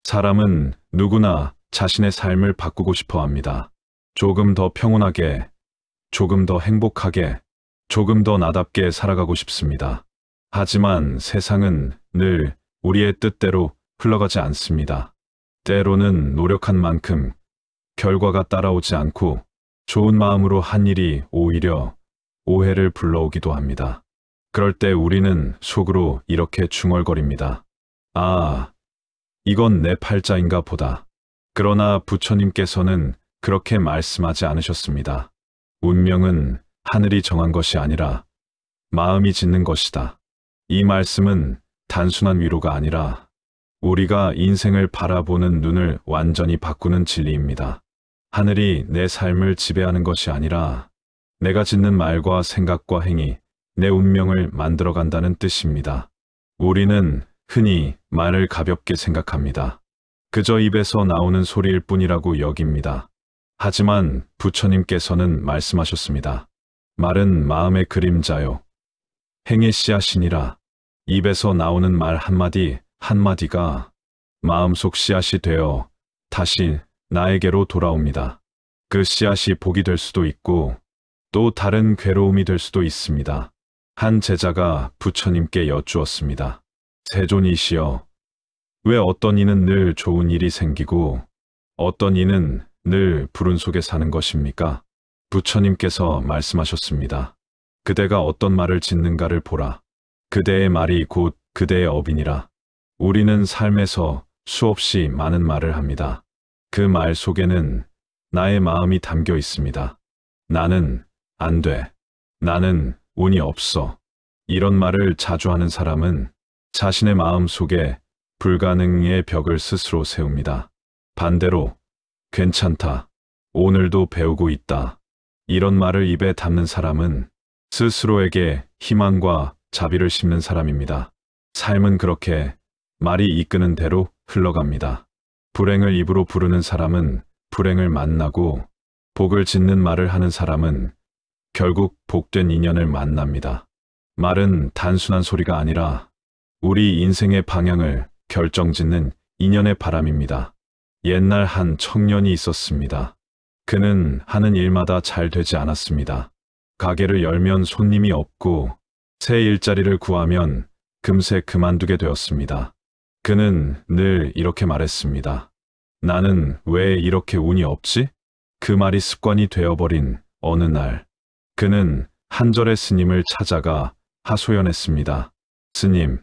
사람은 누구나 자신의 삶을 바꾸고 싶어 합니다. 조금 더 평온하게, 조금 더 행복하게, 조금 더 나답게 살아가고 싶습니다. 하지만 세상은 늘 우리의 뜻대로 흘러가지 않습니다. 때로는 노력한 만큼 결과가 따라오지 않고 좋은 마음으로 한 일이 오히려 오해를 불러오기도 합니다. 그럴 때 우리는 속으로 이렇게 중얼거립니다. 아, 이건 내 팔자인가 보다. 그러나 부처님께서는 그렇게 말씀하지 않으셨습니다. 운명은 하늘이 정한 것이 아니라 마음이 짓는 것이다. 이 말씀은 단순한 위로가 아니라 우리가 인생을 바라보는 눈을 완전히 바꾸는 진리입니다. 하늘이 내 삶을 지배하는 것이 아니라 내가 짓는 말과 생각과 행위, 내 운명을 만들어간다는 뜻입니다. 우리는 흔히 말을 가볍게 생각합니다. 그저 입에서 나오는 소리일 뿐이라고 여깁니다. 하지만 부처님께서는 말씀하셨습니다. 말은 마음의 그림자요. 행의 씨앗이니라. 입에서 나오는 말 한마디 한마디가 마음속 씨앗이 되어 다시 나에게로 돌아옵니다. 그 씨앗이 복이 될 수도 있고 또 다른 괴로움이 될 수도 있습니다. 한 제자가 부처님께 여쭈었습니다. 세존이시여, 왜 어떤 이는 늘 좋은 일이 생기고 어떤 이는 늘 불운 속에 사는 것입니까? 부처님께서 말씀하셨습니다. 그대가 어떤 말을 짓는가를 보라. 그대의 말이 곧 그대의 업이니라. 우리는 삶에서 수없이 많은 말을 합니다. 그 말 속에는 나의 마음이 담겨 있습니다. 나는 안 돼. 나는 운이 없어. 이런 말을 자주 하는 사람은 자신의 마음 속에 불가능의 벽을 스스로 세웁니다. 반대로 괜찮다. 오늘도 배우고 있다. 이런 말을 입에 담는 사람은 스스로에게 희망과 자비를 심는 사람입니다. 삶은 그렇게 말이 이끄는 대로 흘러갑니다. 불행을 입으로 부르는 사람은 불행을 만나고 복을 짓는 말을 하는 사람은 결국 복된 인연을 만납니다. 말은 단순한 소리가 아니라 우리 인생의 방향을 결정짓는 인연의 바람입니다. 옛날 한 청년이 있었습니다. 그는 하는 일마다 잘 되지 않았습니다. 가게를 열면 손님이 없고 새 일자리를 구하면 금세 그만두게 되었습니다. 그는 늘 이렇게 말했습니다. 나는 왜 이렇게 운이 없지? 그 말이 습관이 되어버린 어느 날, 그는 한절의 스님을 찾아가 하소연했습니다. 스님,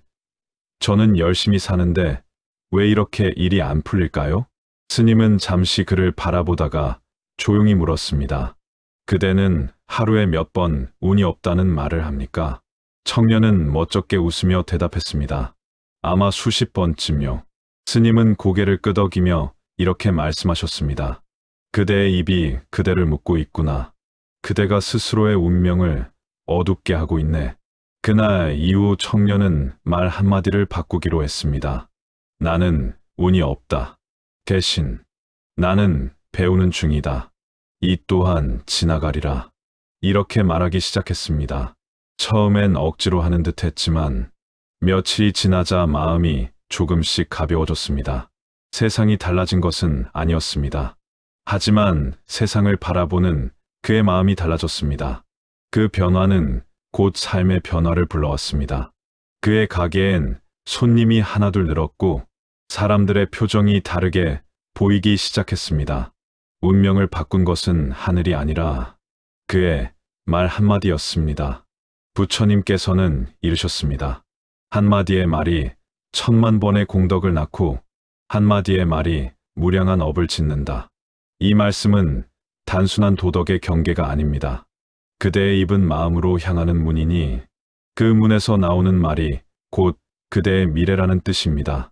저는 열심히 사는데 왜 이렇게 일이 안 풀릴까요? 스님은 잠시 그를 바라보다가 조용히 물었습니다. 그대는 하루에 몇 번 운이 없다는 말을 합니까? 청년은 멋쩍게 웃으며 대답했습니다. 아마 수십 번쯤요. 스님은 고개를 끄덕이며 이렇게 말씀하셨습니다. 그대의 입이 그대를 묻고 있구나. 그대가 스스로의 운명을 어둡게 하고 있네. 그날 이후 청년은 말 한마디를 바꾸기로 했습니다. 나는 운이 없다. 대신 나는 배우는 중이다. 이 또한 지나가리라. 이렇게 말하기 시작했습니다. 처음엔 억지로 하는 듯 했지만 며칠이 지나자 마음이 조금씩 가벼워졌습니다. 세상이 달라진 것은 아니었습니다. 하지만 세상을 바라보는 그의 마음이 달라졌습니다. 그 변화는 곧 삶의 변화를 불러왔습니다. 그의 가게엔 손님이 하나둘 늘었고 사람들의 표정이 다르게 보이기 시작했습니다. 운명을 바꾼 것은 하늘이 아니라 그의 말 한마디였습니다. 부처님께서는 이르셨습니다. 한마디의 말이 10,000,000번의 공덕을 낳고 한마디의 말이 무량한 업을 짓는다. 이 말씀은 단순한 도덕의 경계가 아닙니다. 그대의 입은 마음으로 향하는 문이니 그 문에서 나오는 말이 곧 그대의 미래라는 뜻입니다.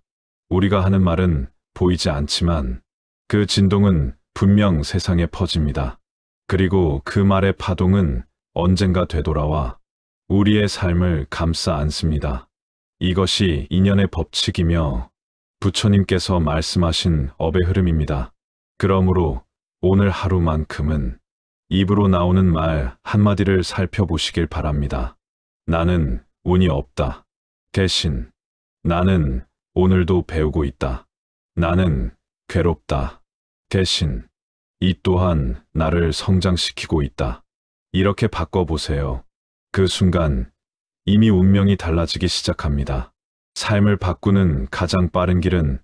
우리가 하는 말은 보이지 않지만 그 진동은 분명 세상에 퍼집니다. 그리고 그 말의 파동은 언젠가 되돌아와 우리의 삶을 감싸 안습니다. 이것이 인연의 법칙이며 부처님께서 말씀하신 업의 흐름입니다. 그러므로 오늘 하루만큼은 입으로 나오는 말 한마디를 살펴보시길 바랍니다. 나는 운이 없다. 대신 나는 오늘도 배우고 있다. 나는 괴롭다. 대신 이 또한 나를 성장시키고 있다. 이렇게 바꿔보세요. 그 순간 이미 운명이 달라지기 시작합니다. 삶을 바꾸는 가장 빠른 길은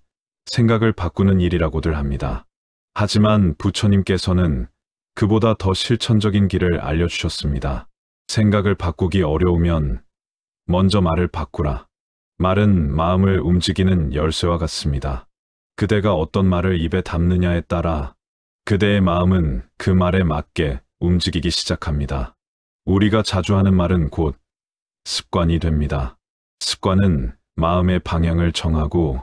생각을 바꾸는 일이라고들 합니다. 하지만 부처님께서는 그보다 더 실천적인 길을 알려주셨습니다. 생각을 바꾸기 어려우면 먼저 말을 바꾸라. 말은 마음을 움직이는 열쇠와 같습니다. 그대가 어떤 말을 입에 담느냐에 따라 그대의 마음은 그 말에 맞게 움직이기 시작합니다. 우리가 자주 하는 말은 곧 습관이 됩니다. 습관은 마음의 방향을 정하고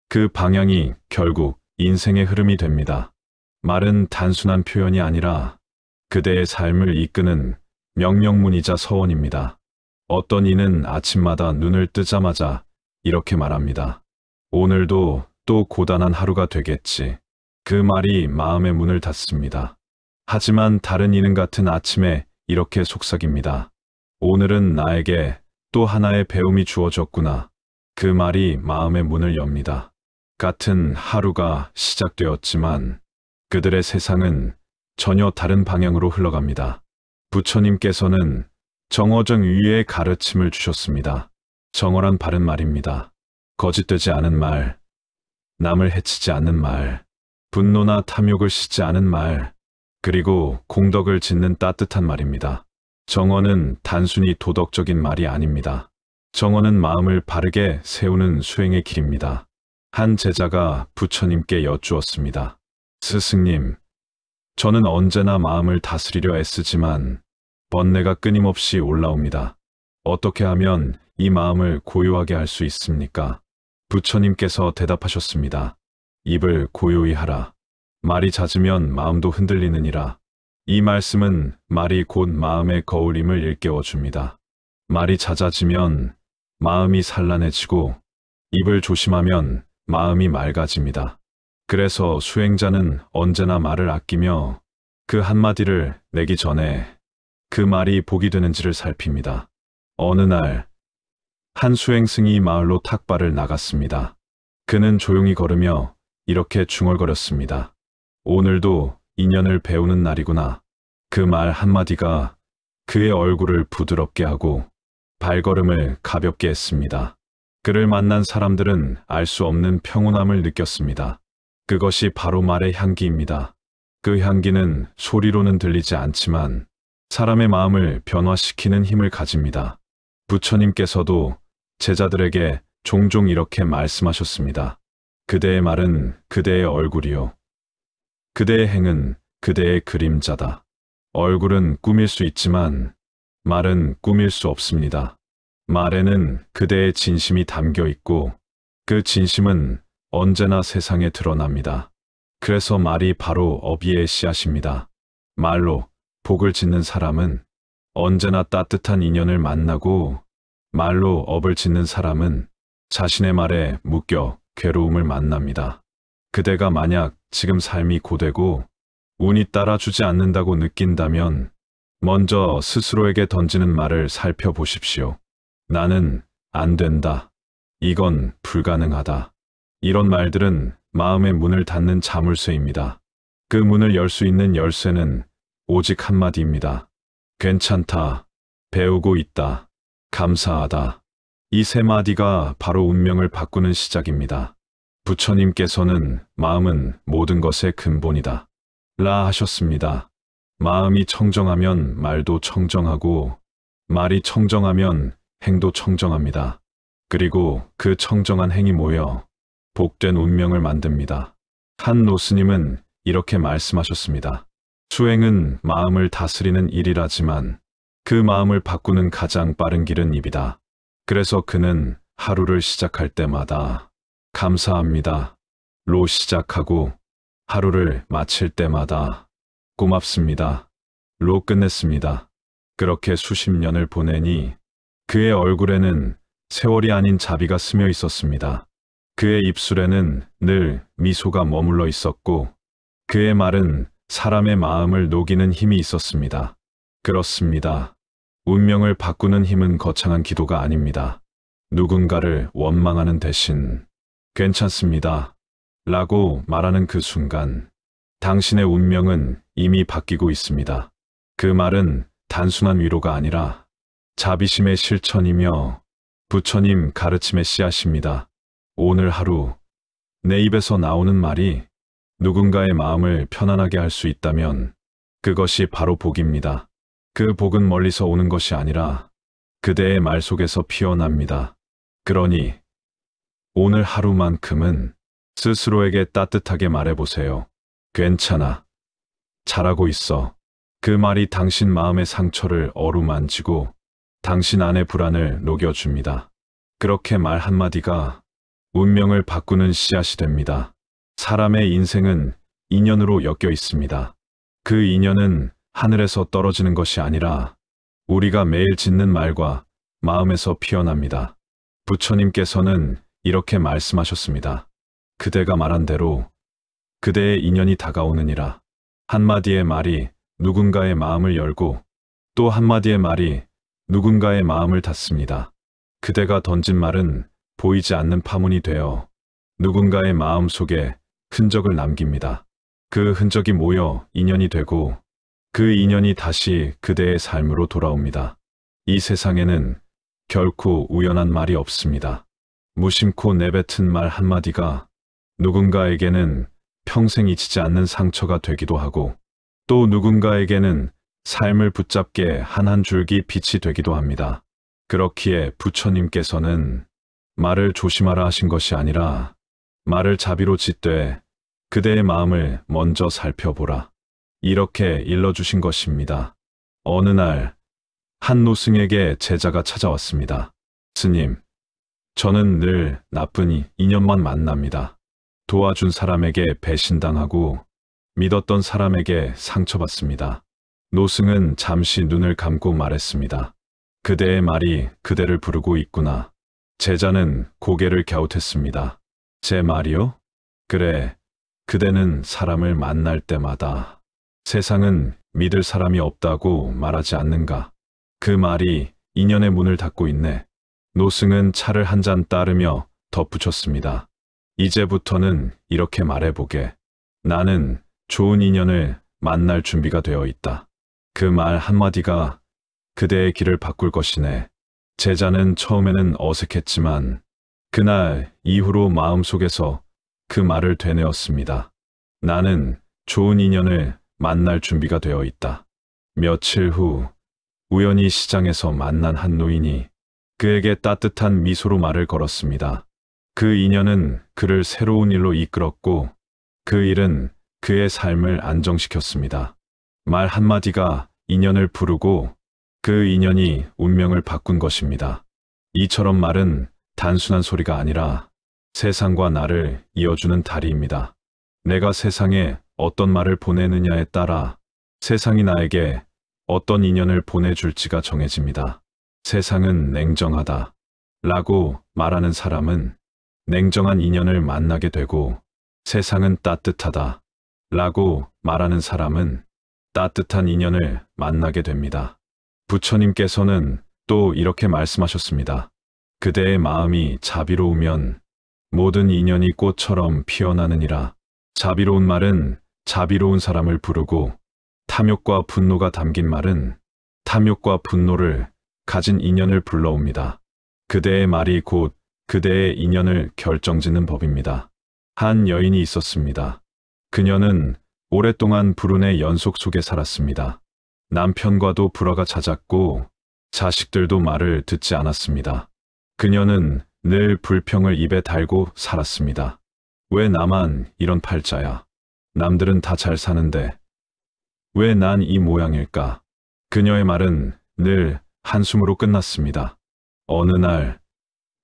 그 방향이 결국 인생의 흐름이 됩니다. 말은 단순한 표현이 아니라 그대의 삶을 이끄는 명령문이자 서원입니다. 어떤 이는 아침마다 눈을 뜨자마자 이렇게 말합니다. 오늘도 또 고단한 하루가 되겠지. 그 말이 마음의 문을 닫습니다. 하지만 다른 이는 같은 아침에 이렇게 속삭입니다. 오늘은 나에게 또 하나의 배움이 주어졌구나. 그 말이 마음의 문을 엽니다. 같은 하루가 시작되었지만 그들의 세상은 전혀 다른 방향으로 흘러갑니다. 부처님께서는 정어정 위의 가르침을 주셨습니다. 정어란 바른 말입니다. 거짓되지 않은 말, 남을 해치지 않는 말, 분노나 탐욕을 싣지 않은 말, 그리고 공덕을 짓는 따뜻한 말입니다. 정어는 단순히 도덕적인 말이 아닙니다. 정어는 마음을 바르게 세우는 수행의 길입니다. 한 제자가 부처님께 여쭈었습니다. 스승님, 저는 언제나 마음을 다스리려 애쓰지만 번뇌가 끊임없이 올라옵니다. 어떻게 하면 이 마음을 고요하게 할 수 있습니까? 부처님께서 대답하셨습니다. 입을 고요히 하라. 말이 잦으면 마음도 흔들리느니라. 이 말씀은 말이 곧 마음의 거울임을 일깨워 줍니다. 말이 잦아지면 마음이 산란해지고 입을 조심하면 마음이 맑아집니다. 그래서 수행자는 언제나 말을 아끼며 그 한마디를 내기 전에 그 말이 복이 되는지를 살핍니다. 어느 날 한 수행승이 마을로 탁발을 나갔습니다. 그는 조용히 걸으며 이렇게 중얼거렸습니다. 오늘도 인연을 배우는 날이구나. 그 말 한마디가 그의 얼굴을 부드럽게 하고 발걸음을 가볍게 했습니다. 그를 만난 사람들은 알 수 없는 평온함을 느꼈습니다. 그것이 바로 말의 향기입니다. 그 향기는 소리로는 들리지 않지만 사람의 마음을 변화시키는 힘을 가집니다. 부처님께서도 제자들에게 종종 이렇게 말씀하셨습니다. 그대의 말은 그대의 얼굴이요. 그대의 행은 그대의 그림자다. 얼굴은 꾸밀 수 있지만 말은 꾸밀 수 없습니다. 말에는 그대의 진심이 담겨 있고 그 진심은 언제나 세상에 드러납니다. 그래서 말이 바로 어비의 씨앗입니다. 말로 복을 짓는 사람은 언제나 따뜻한 인연을 만나고 말로 업을 짓는 사람은 자신의 말에 묶여 괴로움을 만납니다. 그대가 만약 지금 삶이 고되고 운이 따라주지 않는다고 느낀다면 먼저 스스로에게 던지는 말을 살펴보십시오. 나는 안 된다. 이건 불가능하다. 이런 말들은 마음의 문을 닫는 자물쇠입니다. 그 문을 열 수 있는 열쇠는 오직 한마디입니다. 괜찮다. 배우고 있다. 감사하다. 이 세 마디가 바로 운명을 바꾸는 시작입니다. 부처님께서는 마음은 모든 것의 근본이다. 라 하셨습니다. 마음이 청정하면 말도 청정하고 말이 청정하면 행도 청정합니다. 그리고 그 청정한 행이 모여 복된 운명을 만듭니다. 한 노스님은 이렇게 말씀하셨습니다. 수행은 마음을 다스리는 일이라지만 그 마음을 바꾸는 가장 빠른 길은 입이다. 그래서 그는 하루를 시작할 때마다 감사합니다. 로 시작하고 하루를 마칠 때마다 고맙습니다. 로 끝냈습니다. 그렇게 수십 년을 보내니 그의 얼굴에는 세월이 아닌 자비가 스며 있었습니다. 그의 입술에는 늘 미소가 머물러 있었고 그의 말은 사람의 마음을 녹이는 힘이 있었습니다. 그렇습니다. 운명을 바꾸는 힘은 거창한 기도가 아닙니다. 누군가를 원망하는 대신 괜찮습니다. 라고 말하는 그 순간 당신의 운명은 이미 바뀌고 있습니다. 그 말은 단순한 위로가 아니라 자비심의 실천이며 부처님 가르침의 씨앗입니다. 오늘 하루 내 입에서 나오는 말이 누군가의 마음을 편안하게 할 수 있다면 그것이 바로 복입니다. 그 복은 멀리서 오는 것이 아니라 그대의 말 속에서 피어납니다. 그러니 오늘 하루만큼은 스스로에게 따뜻하게 말해보세요. 괜찮아. 잘하고 있어. 그 말이 당신 마음의 상처를 어루만지고 당신 안의 불안을 녹여줍니다. 그렇게 말 한마디가 운명을 바꾸는 씨앗이 됩니다. 사람의 인생은 인연으로 엮여 있습니다. 그 인연은 하늘에서 떨어지는 것이 아니라 우리가 매일 짓는 말과 마음에서 피어납니다. 부처님께서는 이렇게 말씀하셨습니다. 그대가 말한 대로 그대의 인연이 다가오느니라. 한마디의 말이 누군가의 마음을 열고 또 한마디의 말이 누군가의 마음을 닫습니다. 그대가 던진 말은 보이지 않는 파문이 되어 누군가의 마음 속에 흔적을 남깁니다. 그 흔적이 모여 인연이 되고 그 인연이 다시 그대의 삶으로 돌아옵니다. 이 세상에는 결코 우연한 말이 없습니다. 무심코 내뱉은 말 한마디가 누군가에게는 평생 잊히지 않는 상처가 되기도 하고 또 누군가에게는 삶을 붙잡게 한 줄기 빛이 되기도 합니다. 그렇기에 부처님께서는 말을 조심하라 하신 것이 아니라 말을 자비로 짓되 그대의 마음을 먼저 살펴보라. 이렇게 일러주신 것입니다. 어느 날 한 노승에게 제자가 찾아왔습니다. 스님, 저는 늘 나쁜 인연만 만납니다. 도와준 사람에게 배신당하고 믿었던 사람에게 상처받습니다. 노승은 잠시 눈을 감고 말했습니다. 그대의 말이 그대를 부르고 있구나. 제자는 고개를 갸웃했습니다. 제 말이요? 그래, 그대는 사람을 만날 때마다 세상은 믿을 사람이 없다고 말하지 않는가? 그 말이 인연의 문을 닫고 있네. 노승은 차를 한 잔 따르며 덧붙였습니다. 이제부터는 이렇게 말해보게. 나는 좋은 인연을 만날 준비가 되어 있다. 그 말 한마디가 그대의 길을 바꿀 것이네. 제자는 처음에는 어색했지만 그날 이후로 마음속에서 그 말을 되뇌었습니다. 나는 좋은 인연을 만날 준비가 되어 있다. 며칠 후 우연히 시장에서 만난 한 노인이 그에게 따뜻한 미소로 말을 걸었습니다. 그 인연은 그를 새로운 일로 이끌었고 그 일은 그의 삶을 안정시켰습니다. 말 한마디가 인연을 부르고 그 인연이 운명을 바꾼 것입니다. 이처럼 말은 단순한 소리가 아니라 세상과 나를 이어주는 다리입니다. 내가 세상에 어떤 말을 보내느냐에 따라 세상이 나에게 어떤 인연을 보내줄지가 정해집니다. 세상은 냉정하다 라고 말하는 사람은 냉정한 인연을 만나게 되고 세상은 따뜻하다 라고 말하는 사람은 따뜻한 인연을 만나게 됩니다. 부처님께서는 또 이렇게 말씀하셨습니다. 그대의 마음이 자비로우면 모든 인연이 꽃처럼 피어나느니라. 자비로운 말은 자비로운 사람을 부르고 탐욕과 분노가 담긴 말은 탐욕과 분노를 가진 인연을 불러옵니다. 그대의 말이 곧 그대의 인연을 결정짓는 법입니다. 한 여인이 있었습니다. 그녀는 오랫동안 불운의 연속 속에 살았습니다. 남편과도 불화가 잦았고 자식들도 말을 듣지 않았습니다. 그녀는 늘 불평을 입에 달고 살았습니다. 왜 나만 이런 팔자야? 남들은 다 잘 사는데 왜 난 이 모양일까? 그녀의 말은 늘 한숨으로 끝났습니다. 어느 날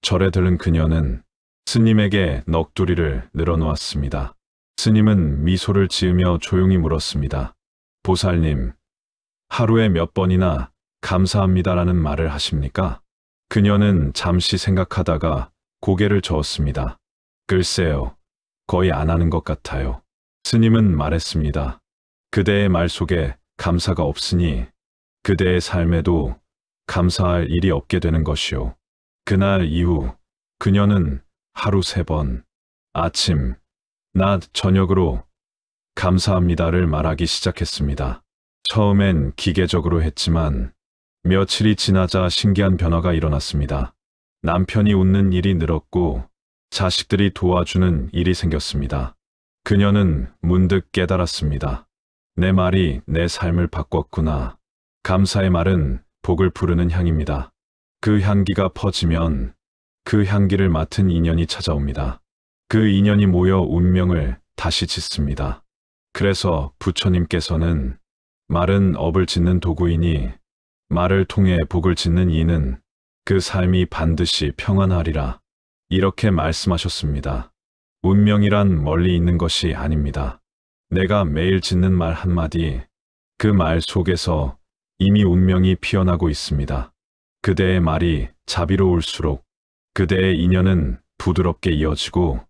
절에 들른 그녀는 스님에게 넋두리를 늘어놓았습니다. 스님은 미소를 지으며 조용히 물었습니다. 보살님, 하루에 몇 번이나 감사합니다라는 말을 하십니까? 그녀는 잠시 생각하다가 고개를 저었습니다. 글쎄요, 거의 안 하는 것 같아요. 스님은 말했습니다. 그대의 말 속에 감사가 없으니 그대의 삶에도 감사할 일이 없게 되는 것이요. 그날 이후 그녀는 하루 3번, 아침, 낮 저녁으로 감사합니다를 말하기 시작했습니다. 처음엔 기계적으로 했지만 며칠이 지나자 신기한 변화가 일어났습니다. 남편이 웃는 일이 늘었고 자식들이 도와주는 일이 생겼습니다. 그녀는 문득 깨달았습니다. 내 말이 내 삶을 바꿨구나. 감사의 말은 복을 부르는 향입니다. 그 향기가 퍼지면 그 향기를 맡은 인연이 찾아옵니다. 그 인연이 모여 운명을 다시 짓습니다. 그래서 부처님께서는 말은 업을 짓는 도구이니 말을 통해 복을 짓는 이는 그 삶이 반드시 평안하리라. 이렇게 말씀하셨습니다. 운명이란 멀리 있는 것이 아닙니다. 내가 매일 짓는 말 한마디, 그 말 속에서 이미 운명이 피어나고 있습니다. 그대의 말이 자비로울수록 그대의 인연은 부드럽게 이어지고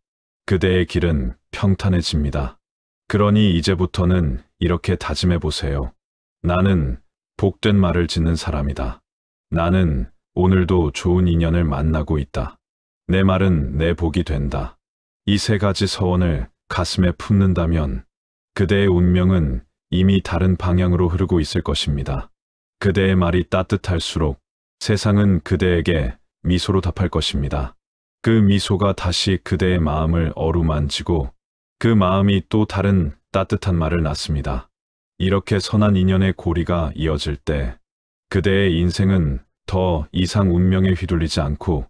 그대의 길은 평탄해집니다. 그러니 이제부터는 이렇게 다짐해 보세요. 나는 복된 말을 짓는 사람이다. 나는 오늘도 좋은 인연을 만나고 있다. 내 말은 내 복이 된다. 이 세 가지 서원을 가슴에 품는다면 그대의 운명은 이미 다른 방향으로 흐르고 있을 것입니다. 그대의 말이 따뜻할수록 세상은 그대에게 미소로 답할 것입니다. 그 미소가 다시 그대의 마음을 어루만지고 그 마음이 또 다른 따뜻한 말을 낳습니다. 이렇게 선한 인연의 고리가 이어질 때 그대의 인생은 더 이상 운명에 휘둘리지 않고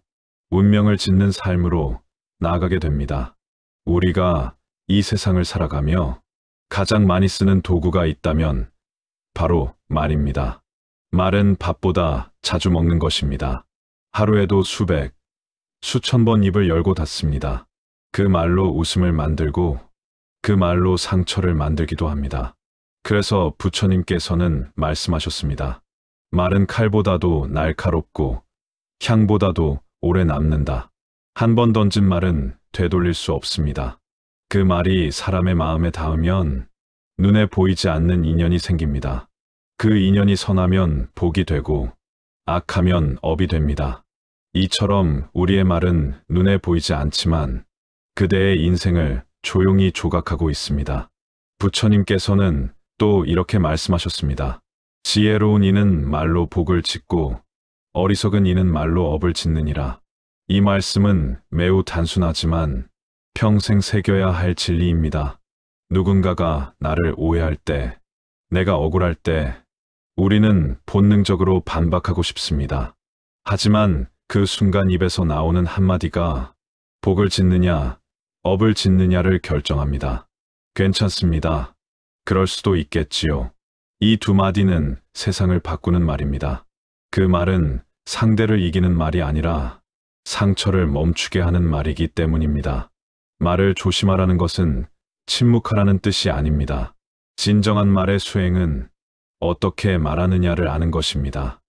운명을 짓는 삶으로 나아가게 됩니다. 우리가 이 세상을 살아가며 가장 많이 쓰는 도구가 있다면 바로 말입니다. 말은 밥보다 자주 먹는 것입니다. 하루에도 수백, 수천 번 입을 열고 닫습니다. 그 말로 웃음을 만들고 그 말로 상처를 만들기도 합니다. 그래서 부처님께서는 말씀하셨습니다. 말은 칼보다도 날카롭고 향보다도 오래 남는다. 한 번 던진 말은 되돌릴 수 없습니다. 그 말이 사람의 마음에 닿으면 눈에 보이지 않는 인연이 생깁니다. 그 인연이 선하면 복이 되고 악하면 업이 됩니다. 이처럼 우리의 말은 눈에 보이지 않지만 그대의 인생을 조용히 조각하고 있습니다. 부처님께서는 또 이렇게 말씀하셨습니다. 지혜로운 이는 말로 복을 짓고 어리석은 이는 말로 업을 짓느니라. 이 말씀은 매우 단순하지만 평생 새겨야 할 진리입니다. 누군가가 나를 오해할 때, 내가 억울할 때 우리는 본능적으로 반박하고 싶습니다. 하지만 그 순간 입에서 나오는 한마디가 복을 짓느냐, 업을 짓느냐를 결정합니다. 괜찮습니다. 그럴 수도 있겠지요. 이 두 마디는 세상을 바꾸는 말입니다. 그 말은 상대를 이기는 말이 아니라 상처를 멈추게 하는 말이기 때문입니다. 말을 조심하라는 것은 침묵하라는 뜻이 아닙니다. 진정한 말의 수행은 어떻게 말하느냐를 아는 것입니다.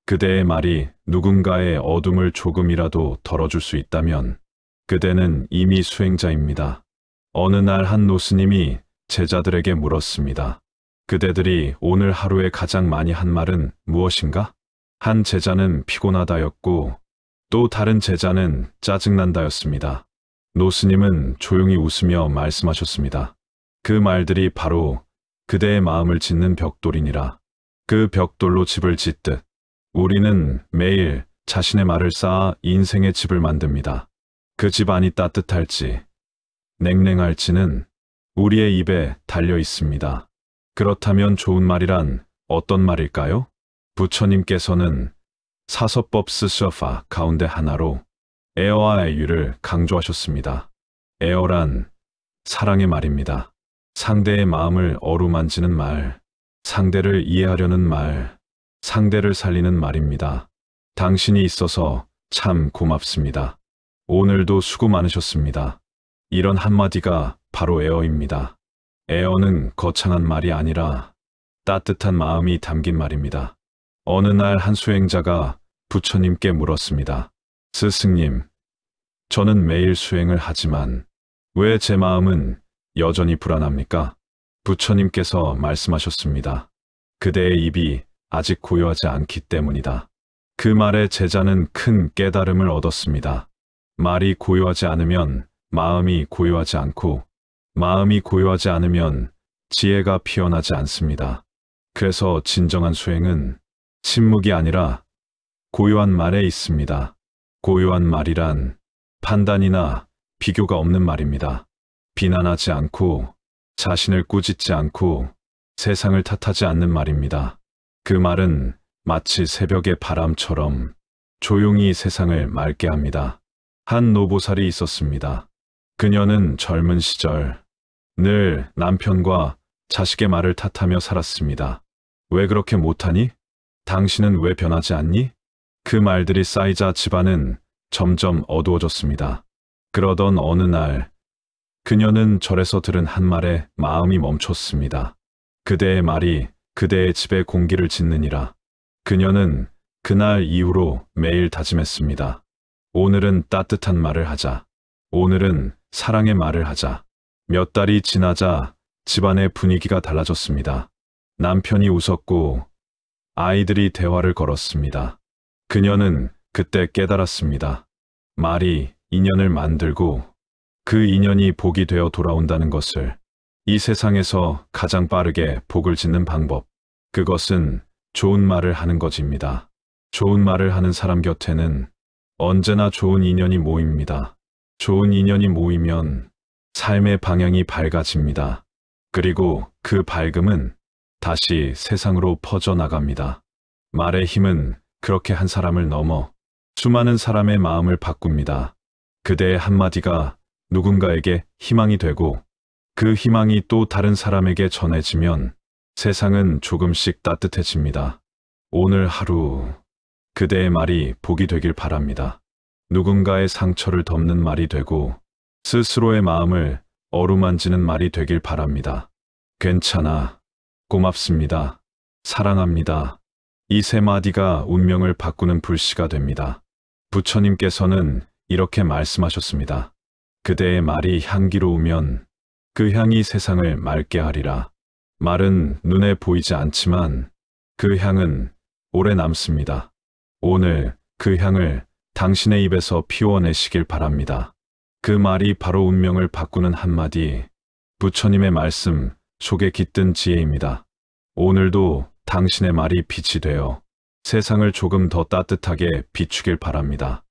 그대의 말이 누군가의 어둠을 조금이라도 덜어줄 수 있다면 그대는 이미 수행자입니다. 어느 날 한 노스님이 제자들에게 물었습니다. 그대들이 오늘 하루에 가장 많이 한 말은 무엇인가? 한 제자는 피곤하다였고 또 다른 제자는 짜증난다였습니다. 노스님은 조용히 웃으며 말씀하셨습니다. 그 말들이 바로 그대의 마음을 짓는 벽돌이니라. 그 벽돌로 집을 짓듯 우리는 매일 자신의 말을 쌓아 인생의 집을 만듭니다. 그 집 안이 따뜻할지 냉랭할지는 우리의 입에 달려 있습니다. 그렇다면 좋은 말이란 어떤 말일까요? 부처님께서는 사서법 스셔파 가운데 하나로 에어와 유를 강조하셨습니다. 에어란 사랑의 말입니다. 상대의 마음을 어루만지는 말, 상대를 이해하려는 말, 상대를 살리는 말입니다. 당신이 있어서 참 고맙습니다. 오늘도 수고 많으셨습니다. 이런 한마디가 바로 에어입니다. 에어는 거창한 말이 아니라 따뜻한 마음이 담긴 말입니다. 어느 날 한 수행자가 부처님께 물었습니다. 스승님, 저는 매일 수행을 하지만 왜 제 마음은 여전히 불안합니까? 부처님께서 말씀하셨습니다. 그대의 입이 아직 고요하지 않기 때문이다. 그 말에 제자는 큰 깨달음을 얻었습니다. 말이 고요하지 않으면 마음이 고요하지 않고 마음이 고요하지 않으면 지혜가 피어나지 않습니다. 그래서 진정한 수행은 침묵이 아니라 고요한 말에 있습니다. 고요한 말이란 판단이나 비교가 없는 말입니다. 비난하지 않고 자신을 꾸짖지 않고 세상을 탓하지 않는 말입니다. 그 말은 마치 새벽의 바람처럼 조용히 세상을 맑게 합니다. 한 노보살이 있었습니다. 그녀는 젊은 시절 늘 남편과 자식의 말을 탓하며 살았습니다. 왜 그렇게 못하니? 당신은 왜 변하지 않니? 그 말들이 쌓이자 집안은 점점 어두워졌습니다. 그러던 어느 날 그녀는 절에서 들은 한 말에 마음이 멈췄습니다. 그대의 말이 그대의 집에 공기를 짓느니라. 그녀는 그날 이후로 매일 다짐했습니다. 오늘은 따뜻한 말을 하자. 오늘은 사랑의 말을 하자. 몇 달이 지나자 집안의 분위기가 달라졌습니다. 남편이 웃었고 아이들이 대화를 걸었습니다. 그녀는 그때 깨달았습니다. 말이 인연을 만들고 그 인연이 복이 되어 돌아온다는 것을. 이 세상에서 가장 빠르게 복을 짓는 방법. 그것은 좋은 말을 하는 것입니다. 좋은 말을 하는 사람 곁에는 언제나 좋은 인연이 모입니다. 좋은 인연이 모이면 삶의 방향이 밝아집니다. 그리고 그 밝음은 다시 세상으로 퍼져나갑니다. 말의 힘은 그렇게 한 사람을 넘어 수많은 사람의 마음을 바꿉니다. 그대의 한마디가 누군가에게 희망이 되고 그 희망이 또 다른 사람에게 전해지면 세상은 조금씩 따뜻해집니다. 오늘 하루 그대의 말이 복이 되길 바랍니다. 누군가의 상처를 덮는 말이 되고 스스로의 마음을 어루만지는 말이 되길 바랍니다. 괜찮아. 고맙습니다. 사랑합니다. 이 세 마디가 운명을 바꾸는 불씨가 됩니다. 부처님께서는 이렇게 말씀하셨습니다. 그대의 말이 향기로우면 그 향이 세상을 맑게 하리라. 말은 눈에 보이지 않지만 그 향은 오래 남습니다. 오늘 그 향을 당신의 입에서 피워내시길 바랍니다. 그 말이 바로 운명을 바꾸는 한마디, 부처님의 말씀 속에 깃든 지혜입니다. 오늘도 당신의 말이 빛이 되어 세상을 조금 더 따뜻하게 비추길 바랍니다.